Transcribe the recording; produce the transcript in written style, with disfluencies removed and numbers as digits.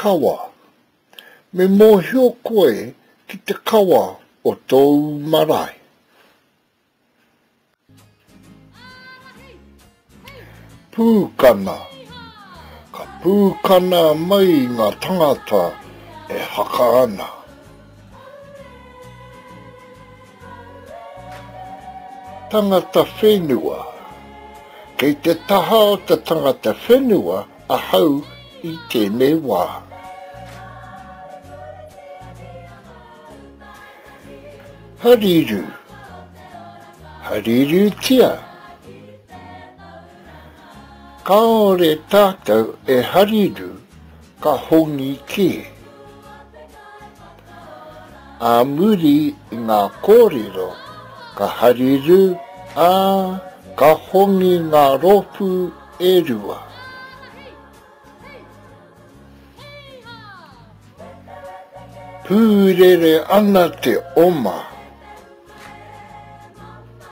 kawa. Me mohio koe ki te kawa o tōu marae. Pūkana. Ka pūkana mai ngā tangata e haka ana. Tangata whenua. Kei te taha o te tangata whenua a hau i tēnei wā. Hariru. Hariru tia. Kāore tātou e hariru ka hongi ki. A muri i ngā kōrero ka hariru ka hongi ngā ropu e rua. Pūrere ana te oma.